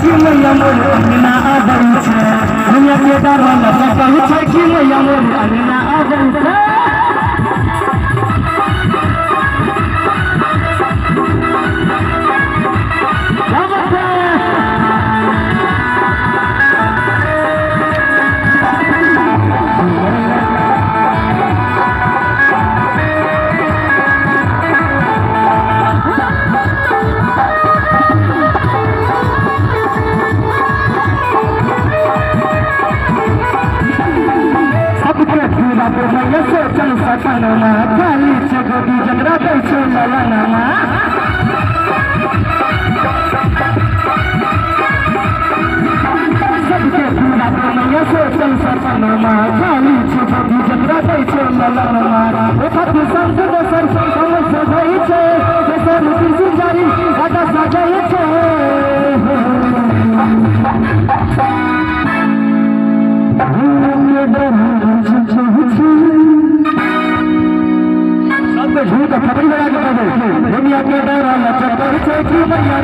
कि मैया मोर अंगना आबल छे दुनिया के डरल सकल छे कि मैया मोर अंगना आबल छे मैया सोचल सपनमा खाली छे गोदी जकरा दै छे ललनमा सबके पूरा मैया सोचल सपनमा खाली छे गोदी जकरा दै छे ललनमा ओ खाती संग दोसर हम सदै छे दोसर किसी जारी आदा सदै छे झूठ खबरी लगा के दुनिया के डर चक्कर से कि मैया